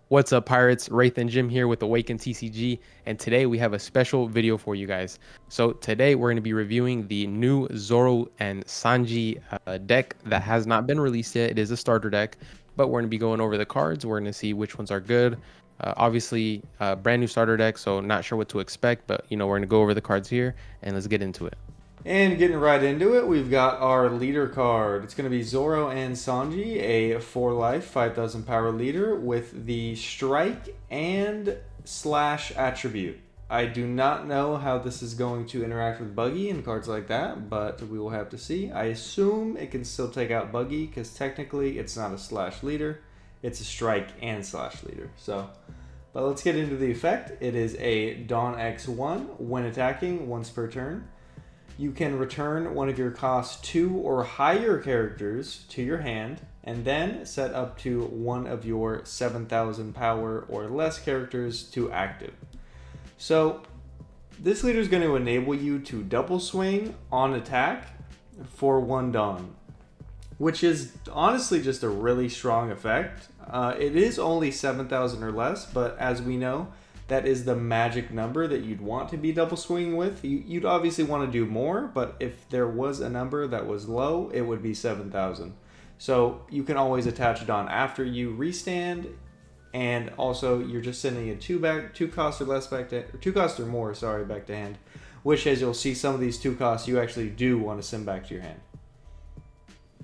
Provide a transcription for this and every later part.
What's up, Pirates? Wraith and Jim here with AwakenedTCG, and today we have a special video for you guys. So today we're going to be reviewing the new Zoro and Sanji deck that has not been released yet. It is a starter deck, but we're going to be going over the cards. We're going to see which ones are good. Obviously, brand new starter deck, so not sure what to expect, but we're going to go over the cards here, and let's get into it. And getting right into it, we've got our leader card. It's going to be Zoro and Sanji, a 4 life, 5,000 power leader with the strike and slash attribute. I do not know how this is going to interact with Buggy and cards like that, but we will have to see. I assume it can still take out Buggy because technically it's not a slash leader, it's a strike and slash leader. But let's get into the effect. It is a Dawn X1 when attacking once per turn. You can return one of your cost 2 or higher characters to your hand, and then set up to one of your 7,000 power or less characters to active. So, this leader is going to enable you to double swing on attack for 1 Dawn, which is honestly just a really strong effect. It is only 7,000 or less, but as we know, that is the magic number that you'd want to be double swinging with. You'd obviously want to do more, but if there was a number that was low, it would be 7,000. So you can always attach it on after you restand, and also you're just sending a 2 cost or less back to, or 2 cost or more, sorry, back to hand. Which, as you'll see, some of these 2 costs you actually do want to send back to your hand.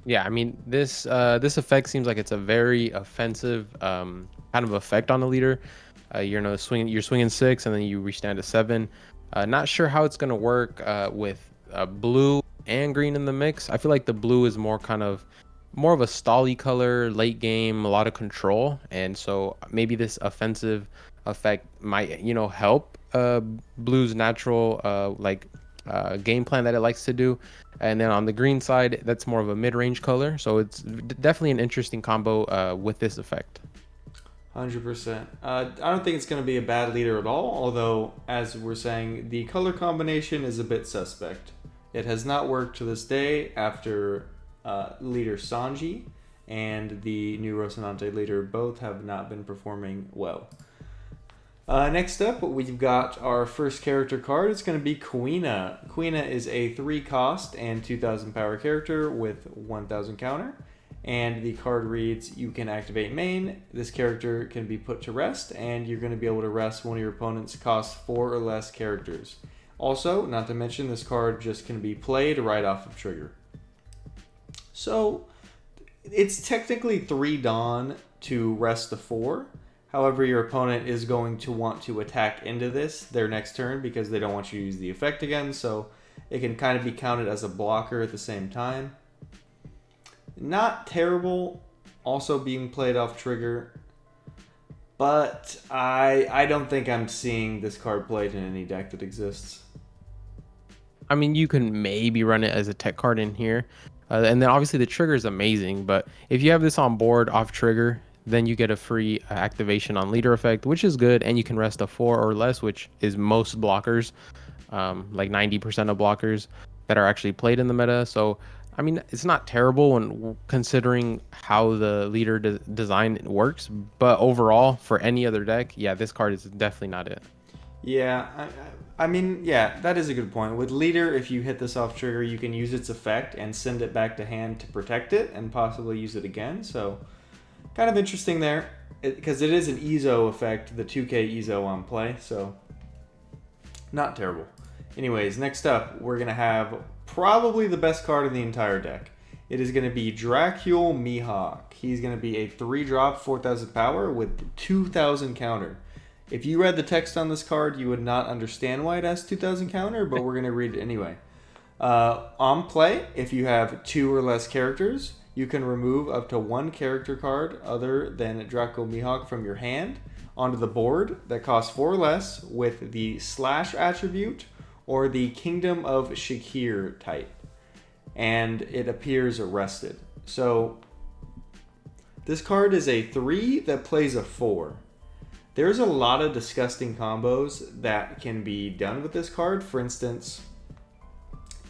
Yeah, I mean this effect seems like it's a very offensive kind of effect on the leader. You're swinging 6 and then you reach down to 7. Not sure how it's gonna work with blue and green in the mix. I feel like the blue is more of a stally color, late game, a lot of control, and so maybe this offensive effect might help blue's natural game plan that it likes to do. And then on the green side, that's more of a mid-range color, so it's definitely an interesting combo with this effect. 100%. I don't think it's going to be a bad leader at all, although, as we're saying, the color combination is a bit suspect. It has not worked to this day after leader Sanji and the new Rocinante leader both have not been performing well. Next up, we've got our first character card. It's going to be Quina. Quina is a 3 cost and 2,000 power character with 1,000 counter. And the card reads, you can activate main. This character can be put to rest, and you're going to be able to rest one of your opponent's cost 4 or less characters. Also, not to mention, this card just can be played right off of trigger. So, it's technically 3 Dawn to rest the 4. However, your opponent is going to want to attack into this their next turn because they don't want you to use the effect again, so it can kind of be counted as a blocker at the same time. Not terrible, also being played off trigger, but I don't think I'm seeing this card played in any deck that exists. I mean, you can maybe run it as a tech card in here, and then obviously the trigger is amazing, but if you have this on board off trigger, then you get a free activation on leader effect, which is good, and you can rest a 4 or less, which is most blockers, like 90% of blockers that are actually played in the meta. So I mean, it's not terrible when considering how the leader design works, but overall, for any other deck, yeah, this card is definitely not it. Yeah, I mean, yeah, that is a good point. With leader, if you hit this off trigger, you can use its effect and send it back to hand to protect it and possibly use it again. So, kind of interesting there, because it is an EZO effect, the 2K EZO on play, so not terrible. Anyways, next up, we're going to have probably the best card in the entire deck. It is going to be Dracule Mihawk. He's going to be a 3-drop, 4,000 power with 2,000 counter. If you read the text on this card, you would not understand why it has 2,000 counter, but we're going to read it anyway. On play, if you have 2 or less characters, you can remove up to 1 character card other than Dracule Mihawk from your hand onto the board that costs 4 or less with the slash attribute or the Kingdom of Shakir type, and it appears arrested. So this card is a 3 that plays a 4. There's a lot of disgusting combos that can be done with this card. For instance,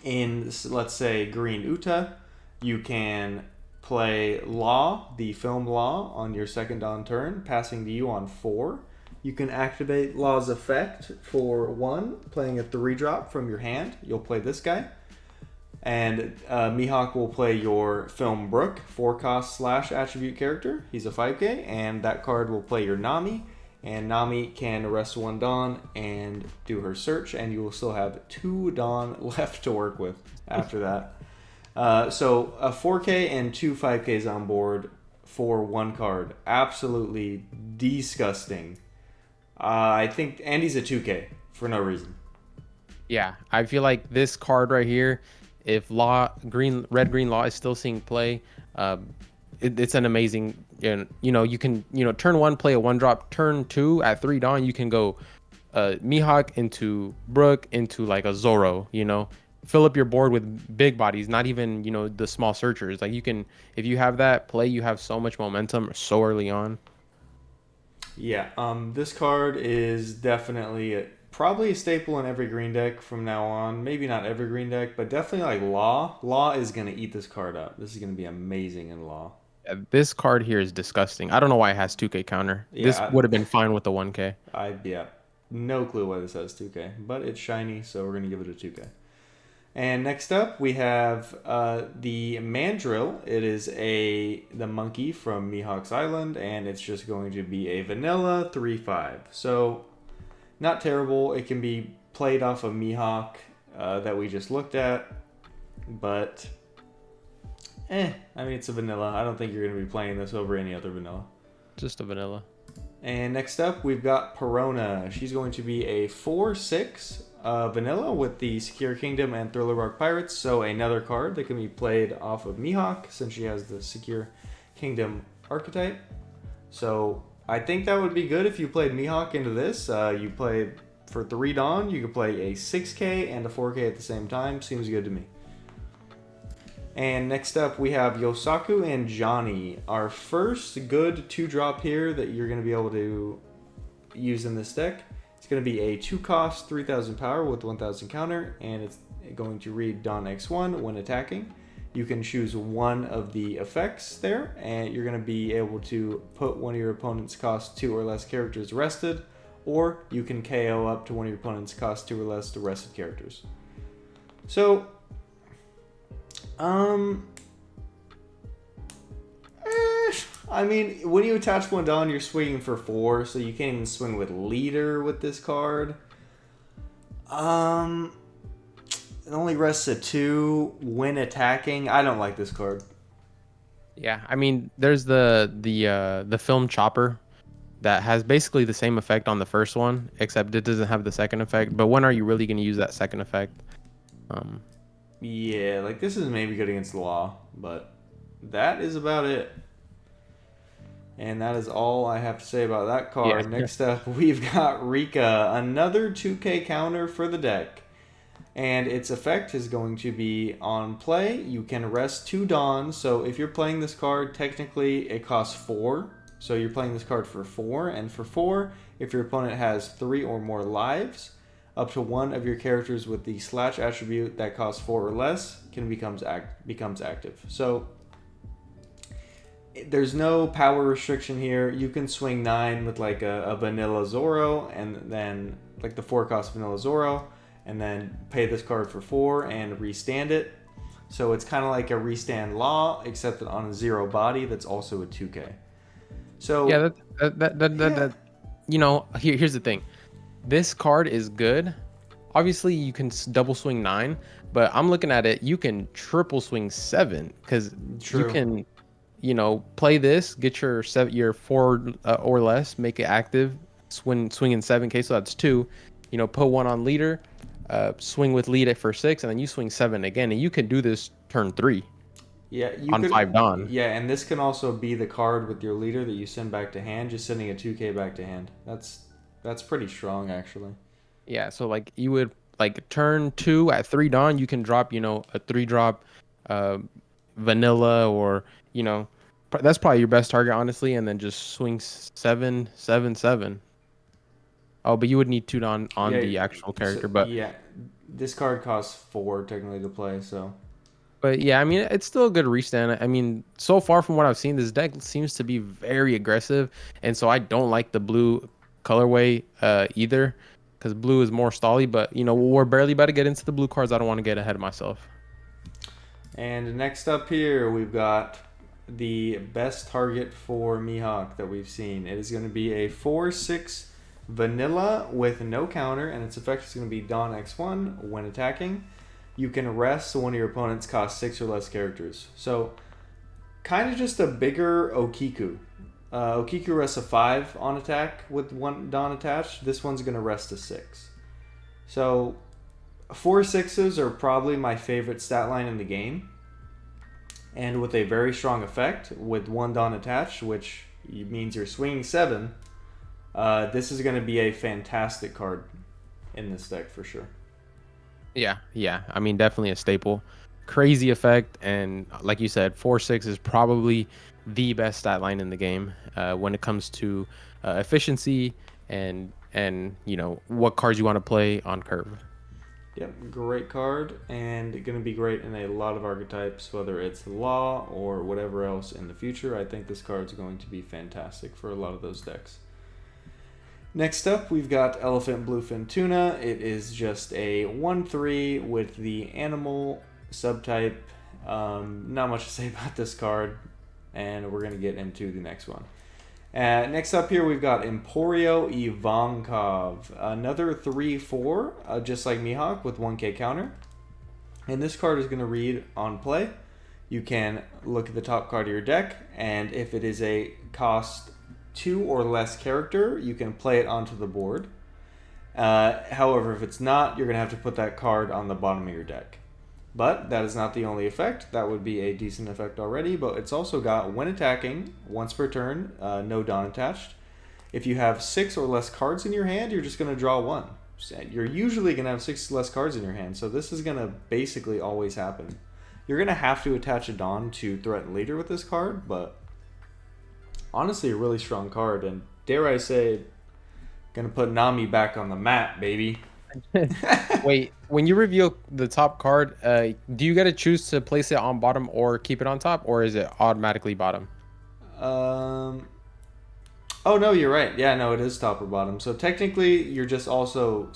in, let's say, green Uta, you can play Law, the film Law, on your second Dawn turn, passing to you on 4. You can activate Law's effect for 1, playing a 3-drop from your hand. You'll play this guy. And Mihawk will play your Film Brook, 4-cost / attribute character. He's a 5k, and that card will play your Nami. And Nami can rest 1 Dawn and do her search, and you will still have 2 Dawn left to work with after that. So a 4k and 2 5ks on board for 1 card. Absolutely disgusting. I think Andy's a 2k for no reason. Yeah, I feel like this card right here, if red green law is still seeing play, it's an amazing. You can turn 1 play a 1-drop. Turn 2 at 3 Dawn you can go Mihawk into Brook into like a Zoro. Fill up your board with big bodies, not even the small searchers. Like you can, if you have that play, you have so much momentum so early on. Yeah, this card is definitely probably a staple in every green deck from now on. Maybe not every green deck, but definitely like Law. Law is going to eat this card up. This is going to be amazing in Law. This card here is disgusting. I don't know why it has 2k counter. Yeah, this would have been fine with the 1k. Yeah, no clue why this has 2k, but it's shiny, so we're going to give it a 2k. And next up, we have the Mandrill. It is the monkey from Mihawk's Island, and it's just going to be a vanilla 3/5. So, not terrible. It can be played off of Mihawk that we just looked at, but I mean, it's a vanilla. I don't think you're going to be playing this over any other vanilla. Just a vanilla. And next up, we've got Perona. She's going to be a 4/6 vanilla with the Secure Kingdom and Thriller Bark Pirates. So another card that can be played off of Mihawk since she has the Secure Kingdom archetype. So I think that would be good if you played Mihawk into this. You played for 3 Dawn. You could play a 6k and a 4k at the same time. Seems good to me. And next up, we have Yosaku and Johnny. Our first good 2-drop here that you're going to be able to use in this deck. It's going to be a 2-cost, 3,000 power with 1,000 counter, and it's going to read Dawn X1 when attacking. You can choose one of the effects there, and you're going to be able to put one of your opponent's cost 2 or less characters rested, or you can KO up to one of your opponent's cost 2 or less rested characters. So, I mean, when you attach 1 Dawn, you're swinging for 4, so you can't even swing with Leader with this card. It only rests a 2 when attacking. I don't like this card. Yeah, I mean, there's the film Chopper that has basically the same effect on the first one, except it doesn't have the second effect. But when are you really going to use that second effect? Yeah, like this is maybe good against the law, but that is about it. And that is all I have to say about that card. Yeah. Next up, we've got Rika, another 2k counter for the deck. And its effect is going to be on play. You can rest 2 Dawns. So if you're playing this card, technically it costs 4. So you're playing this card for 4. And for 4, if your opponent has 3 or more lives, up to one of your characters with the / attribute that costs 4 or less becomes active. So there's no power restriction here. You can swing 9 with like a vanilla Zoro, and then like the 4-cost vanilla Zoro, and then pay this card for 4 and restand it. So it's kind of like a restand Law, except that on a 0 body that's also a 2k. So yeah, here's the thing. This card is good. Obviously, you can double swing 9, but I'm looking at it. You can triple swing 7 because you can, play this, get your 4 or less, make it active, swing in 7k, so that's 2. Put 1 on leader, swing with lead for 6, and then you swing 7 again, and you can do this turn 3. Yeah, on 5 Dawn. Yeah, and this can also be the card with your leader that you send back to hand, just sending a 2k back to hand. That's pretty strong, actually. Yeah, so like you would like turn 2 at 3 Dawn, you can drop, a 3-drop vanilla, or that's probably your best target, honestly, and then just swing 7, 7, 7. Oh, but you would need 2 Dawn on the actual character, but yeah, this card costs 4 technically to play, so But yeah, I mean, it's still a good restand. I mean, so far from what I've seen, this deck seems to be very aggressive, and so I don't like the blue colorway either, because blue is more stally. But you know, we're barely about to get into the blue cards. I don't want to get ahead of myself. And next up here, we've got the best target for Mihawk that we've seen. It is going to be a 4/6 vanilla with no counter, and its effect is going to be Dawn X1 when attacking. You can rest so one of your opponents costs 6 or less characters. So, kind of just a bigger Okiku. Okiku rests a 5 on attack with one Dawn attached. This one's going to rest a 6. So, 4/6s are probably my favorite stat line in the game. And with a very strong effect, with one Dawn attached, which means you're swinging 7, this is going to be a fantastic card in this deck for sure. Yeah. I mean, definitely a staple. Crazy effect, and like you said, 4/6 is probably the best stat line in the game when it comes to efficiency and you know what cards you want to play on curve. Yep, great card, and going to be great in a lot of archetypes, whether it's Law or whatever else in the future. I think this card's going to be fantastic for a lot of those decks. Next up, we've got Elephant Bluefin Tuna. It is just a 1/3 with the animal subtype. Not much to say about this card, and we're going to get into the next one. Next up here, we've got Emporio Ivanov. Another 3/4, just like Mihawk, with 1k counter. And this card is going to read on play. You can look at the top card of your deck, and if it is a cost 2 or less character, you can play it onto the board. However, if it's not, you're going to have to put that card on the bottom of your deck. But that is not the only effect. That would be a decent effect already, but it's also got, when attacking, once per turn, no Dawn attached. If you have 6 or less cards in your hand, you're just going to draw 1. You're usually going to have 6 less cards in your hand, so this is going to basically always happen. You're going to have to attach a Dawn to threaten leader with this card, but honestly a really strong card, and dare I say, gonna put Nami back on the map, baby. Wait, when you reveal the top card, do you get to choose to place it on bottom or keep it on top, or is it automatically bottom? Oh no, you're right. Yeah, no, it is top or bottom. So technically, you're just also,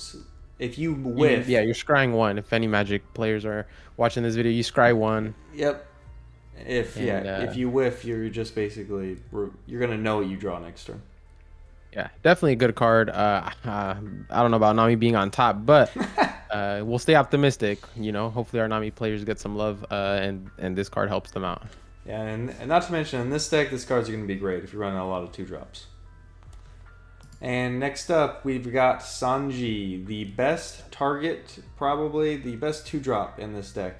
if you whiff. Yeah, you're scrying 1. If any Magic players are watching this video, you scry 1. Yep. If you whiff, you're just basically, you're gonna know what you draw next turn. Yeah, definitely a good card. I don't know about Nami being on top, but we'll stay optimistic. You know, hopefully our Nami players get some love, and this card helps them out. Yeah, and not to mention in this deck, this card's gonna be great if you're running a lot of 2-drops. And next up, we've got Sanji, the best target, probably the best 2-drop in this deck.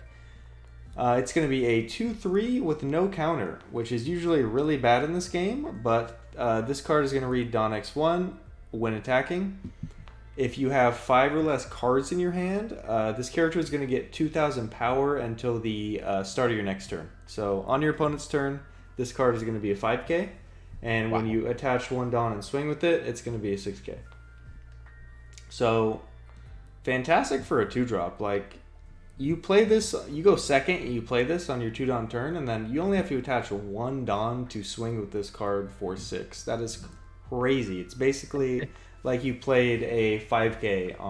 It's going to be a 2/3 with no counter, which is usually really bad in this game, but this card is going to read Dawn X1 when attacking. If you have 5 or less cards in your hand, this character is going to get 2,000 power until the start of your next turn. So on your opponent's turn, this card is going to be a 5k, and when you attach 1 Dawn and swing with it, it's going to be a 6k. So fantastic for a 2-drop. Like, you play this, you go second, and you play this on your 2 Dawn turn, and then you only have to attach 1 Dawn to swing with this card for 6. That is crazy. It's basically like you played a 5k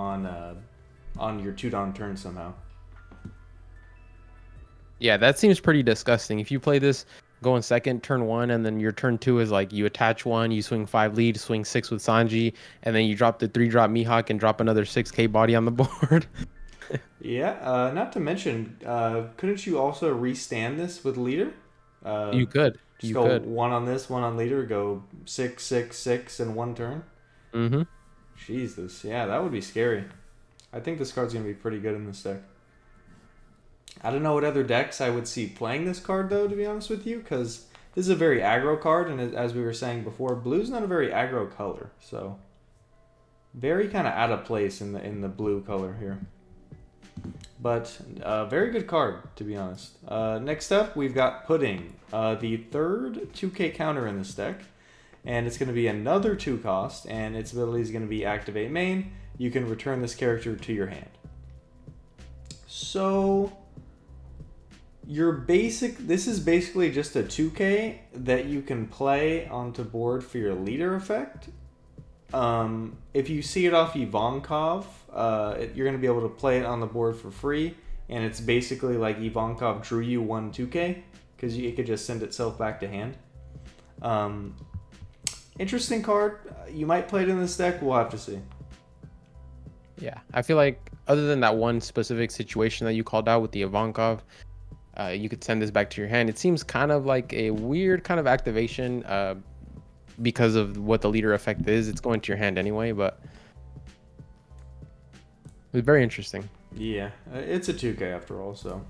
on your 2 Dawn turn somehow. Yeah, that seems pretty disgusting. If you play this going second, turn 1, and then your turn 2 is like you attach 1, you swing 5 lead, swing 6 with Sanji, and then you drop the 3-drop Mihawk and drop another 6k body on the board. Yeah, not to mention, couldn't you also restand this with leader? You could. Just go 1 on this, 1 on leader, go 6, 6, 6 in 1 turn. Mm-hmm. Jesus, yeah, that would be scary. I think this card's going to be pretty good in this deck. I don't know what other decks I would see playing this card, though, to be honest with you, because this is a very aggro card, and as we were saying before, blue's not a very aggro color, so very kind of out of place in the blue color here. But very good card, to be honest. Next up, we've got Pudding, the third 2k counter in this deck, and it's going to be another 2 cost, and its ability is going to be Activate Main. You can return this character to your hand. So This is basically just a 2K that you can play onto board for your leader effect. If you see it off Ivankov, you're going to be able to play it on the board for free, and it's basically like Ivankov drew you one 2K, because it could just send itself back to hand. Interesting card. You might play it in this deck, we'll have to see. Yeah, I feel like other than that one specific situation that you called out with the Ivankov, you could send this back to your hand. It seems kind of like a weird kind of activation because of what the leader effect is. It's going to your hand anyway, but it's very interesting. Yeah, it's a 2K after all, so.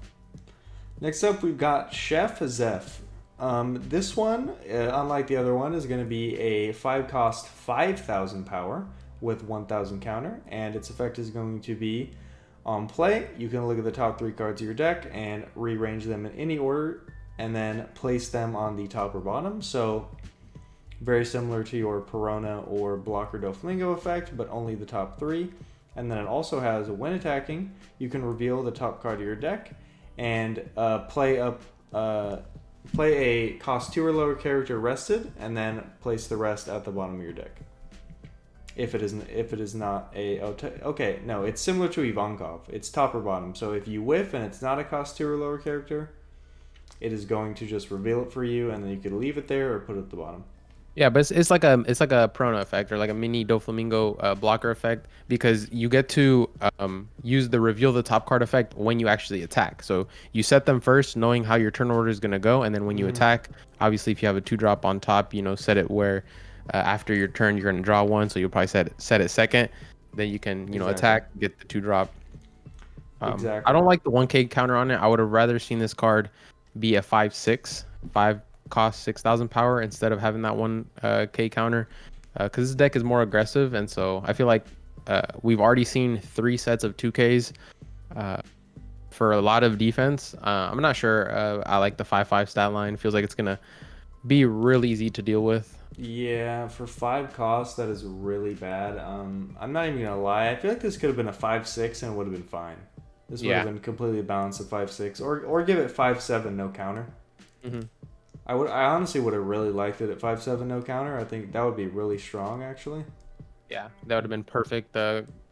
Next up, we've got Chef Zeph. This one, unlike the other one, is going to be a 5-cost 5,000 power with 1,000 counter, and its effect is going to be on play. You can look at the top 3 cards of your deck and rearrange them in any order, and then place them on the top or bottom. So very similar to your Perona or Blocker Doflamingo effect, but only the top 3. And then it also has, when attacking, you can reveal the top card of your deck and play a cost 2 or lower character rested, and then place the rest at the bottom of your deck. If it is not a okay, no, it's similar to Ivankov. It's top or bottom. So if you whiff and it's not a cost 2 or lower character, it is going to just reveal it for you, and then you could leave it there or put it at the bottom. Yeah, but it's like a Perona effect, or like a mini Doflamingo blocker effect, because you get to use the reveal the top card effect when you actually attack. So you set them first, knowing how your turn order is going to go, and then when you attack, obviously if you have a 2-drop on top, set it where after your turn you're going to draw one, so you'll probably set it second. Then you can attack, get the 2-drop. Exactly. I don't like the 1K counter on it. I would have rather seen this card be a 5/6, 5 cost 6,000 power instead of having that 1K counter, because this deck is more aggressive, and so I feel like we've already seen 3 sets of 2Ks for a lot of defense. I'm not sure I like the 5/5 stat line. Feels like it's gonna be real easy to deal with. Yeah, for 5 costs, that is really bad. I'm not even gonna lie. I feel like this could have been a 5/6 and it would have been fine. This would have been completely balanced at 5/6, or give it 5/7 no counter. I honestly would have really liked it at 5/7 no counter. I think that would be really strong, actually. Yeah, that would have been perfect.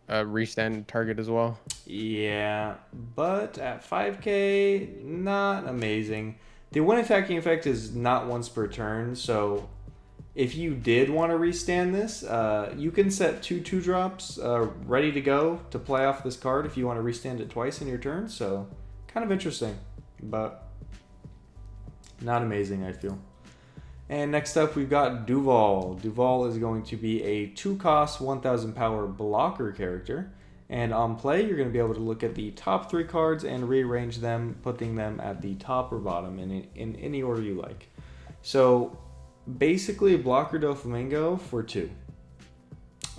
Restand target as well. Yeah, but at 5K, not amazing. The one attacking effect is not once per turn, so if you did want to restand this, you can set 2 drops ready to go to play off this card if you want to restand it twice in your turn. So kind of interesting, but not amazing, I feel. And next up, we've got Duvall. Duvall is going to be a 2-cost 1,000 power blocker character. And on play, you're going to be able to look at the top 3 cards and rearrange them, putting them at the top or bottom in any order you like. So basically, Blocker Doflamingo for 2.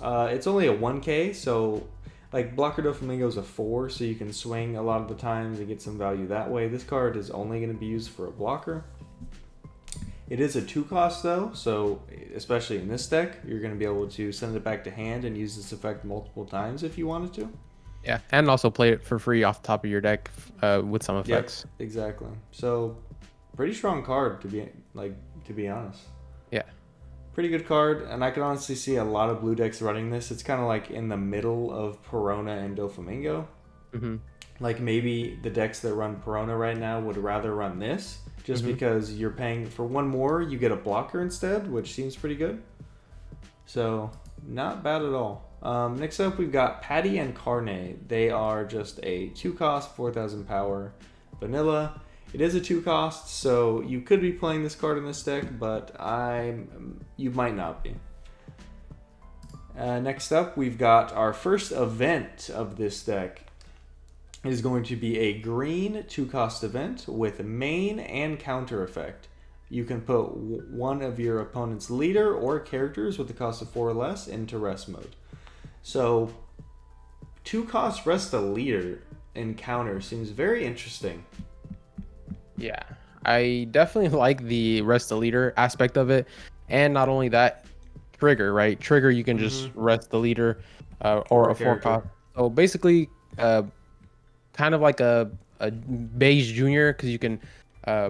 It's only a 1K, so like Blocker Doflamingo is a 4, so you can swing a lot of the times and get some value that way. This card is only going to be used for a blocker. It is a 2-cost though, so especially in this deck, you're going to be able to send it back to hand and use this effect multiple times if you wanted to. Yeah, and also play it for free off the top of your deck with some effects. Yep, exactly. So pretty strong card to be honest. Yeah. Pretty good card, and I can honestly see a lot of blue decks running this. It's kind of like in the middle of Perona and Doflamingo. Like maybe the decks that run Perona right now would rather run this, just because you're paying for 1 more, you get a blocker instead, which seems pretty good. So not bad at all. Next up, we've got Patty and Carne. They are just a 2-cost 4,000 power vanilla. It is a 2-cost, so you could be playing this card in this deck, but you might not be. Next up, we've got our first event of this deck. It is going to be a green 2-cost event with main and counter effect. You can put one of your opponent's leader or characters with a cost of 4 or less into rest mode. So 2-cost rest a leader in counter seems very interesting. Yeah, I definitely like the rest the leader aspect of it, and not only that, trigger, right? Trigger, you can just rest the leader or a 4-cost. So basically, kind of like a a beige junior because you can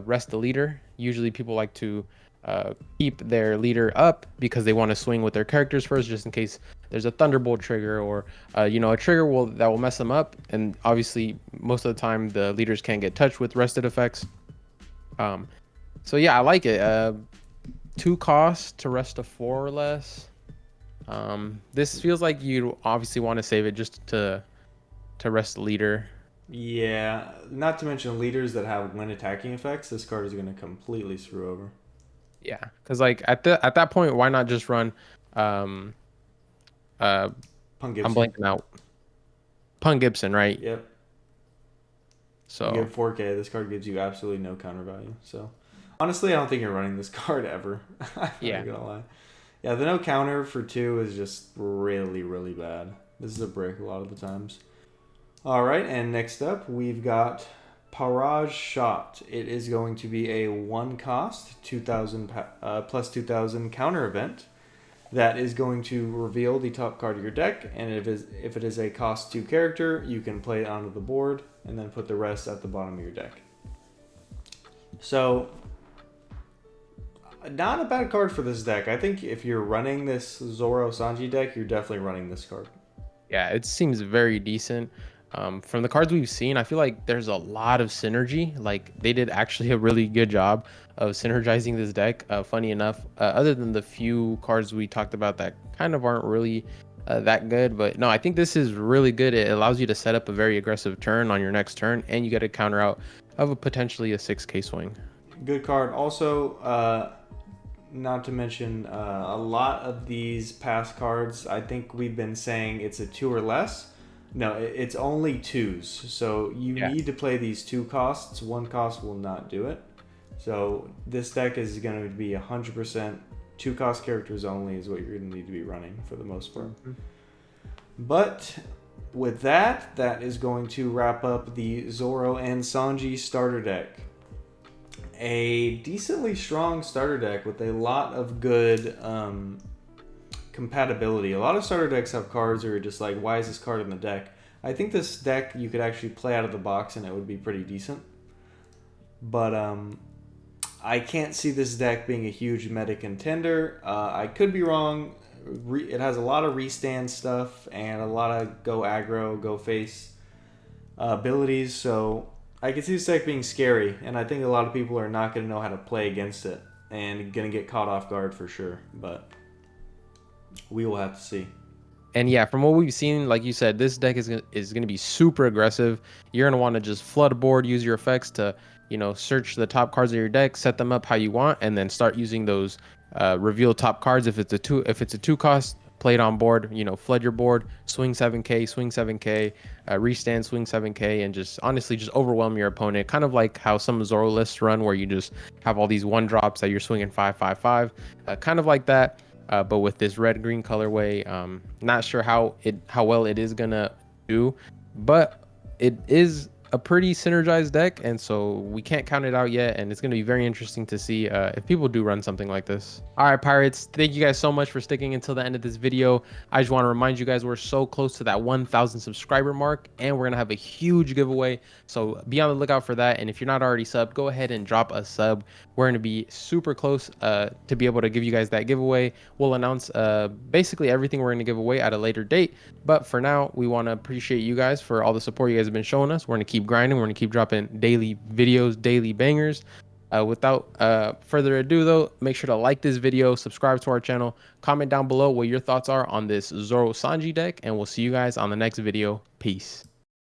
rest the leader. Usually people like to keep their leader up because they want to swing with their characters first, just in case there's a thunderbolt trigger or a trigger that will mess them up. And obviously, most of the time the leaders can't get touched with rested effects. So yeah, I like it. 2 costs to rest a 4 or less. This feels like you obviously want to save it just to rest the leader. Yeah, not to mention leaders that have when attacking effects. This card is going to completely screw over. Yeah, because like at that point, why not just run um Punk I'm Gibson. blanking out. Punk Gibson, right? Yep. So You get 4K. This card gives you absolutely no counter value. So honestly, I don't think you're running this card ever. I'm yeah. not gonna lie. Yeah, the no counter for 2 is just really, really bad. This is a brick a lot of the times. All right, and next up we've got Parage Shot. It is going to be a 1 cost, 2,000 plus 2,000 counter event that is going to reveal the top card of your deck. And if it is a cost 2 character, you can play it onto the board and then put the rest at the bottom of your deck. So, not a bad card for this deck. I think if you're running this Zoro Sanji deck, you're definitely running this card. Yeah, it seems very decent. From the cards we've seen, I feel like there's a lot of synergy. Like they did actually a really good job of synergizing this deck. Funny enough, other than the few cards we talked about that kind of aren't really that good, but no, I think this is really good. It allows you to set up a very aggressive turn on your next turn, and you get a counter out of a potentially a 6K swing. Good card. Also, not to mention a lot of these past cards, I think we've been saying it's a 2 or less. No, it's only 2s. So you need to play these 2 costs. 1 cost will not do it. So this deck is going to be 100% 2 cost characters only is what you're going to need to be running for the most part. Mm-hmm. But with that, that is going to wrap up the Zoro and Sanji starter deck. A decently strong starter deck with a lot of good compatibility. A lot of starter decks have cards that are just like, why is this card in the deck? I think this deck you could actually play out of the box and it would be pretty decent. But I can't see this deck being a huge meta contender. I could be wrong. It has a lot of restand stuff and a lot of go aggro, go face abilities. So I can see this deck being scary. And I think a lot of people are not going to know how to play against it. And going to get caught off guard for sure. But we will have to see. And yeah, from what we've seen, like you said, this deck is going to be super aggressive. You're going to want to just flood a board, use your effects to, search the top cards of your deck, set them up how you want, and then start using those reveal top cards. If it's a 2 cost, play it on board, flood your board, swing 7K, restand, swing 7K, and just honestly just overwhelm your opponent. Kind of like how some Zoro lists run where you just have all these 1-drops that you're swinging 5/5/5. Kind of like that. But with this red-green colorway, not sure how well it is gonna do, but it is a pretty synergized deck, and so we can't count it out yet, and it's gonna be very interesting to see if people do run something like this. All right, Pirates, thank you guys so much for sticking until the end of this video. I just want to remind you guys we're so close to that 1,000 subscriber mark, and we're gonna have a huge giveaway, so be on the lookout for that. And if you're not already subbed, go ahead and drop a sub. We're gonna be super close to be able to give you guys that giveaway. We'll announce basically everything we're gonna give away at a later date, but for now, we want to appreciate you guys for all the support you guys have been showing us. We're gonna keep grinding. We're gonna keep dropping daily videos, daily bangers. Without further ado, though, make sure to like this video, subscribe to our channel, comment down below what your thoughts are on this Zoro Sanji deck, and we'll see you guys on the next video. Peace.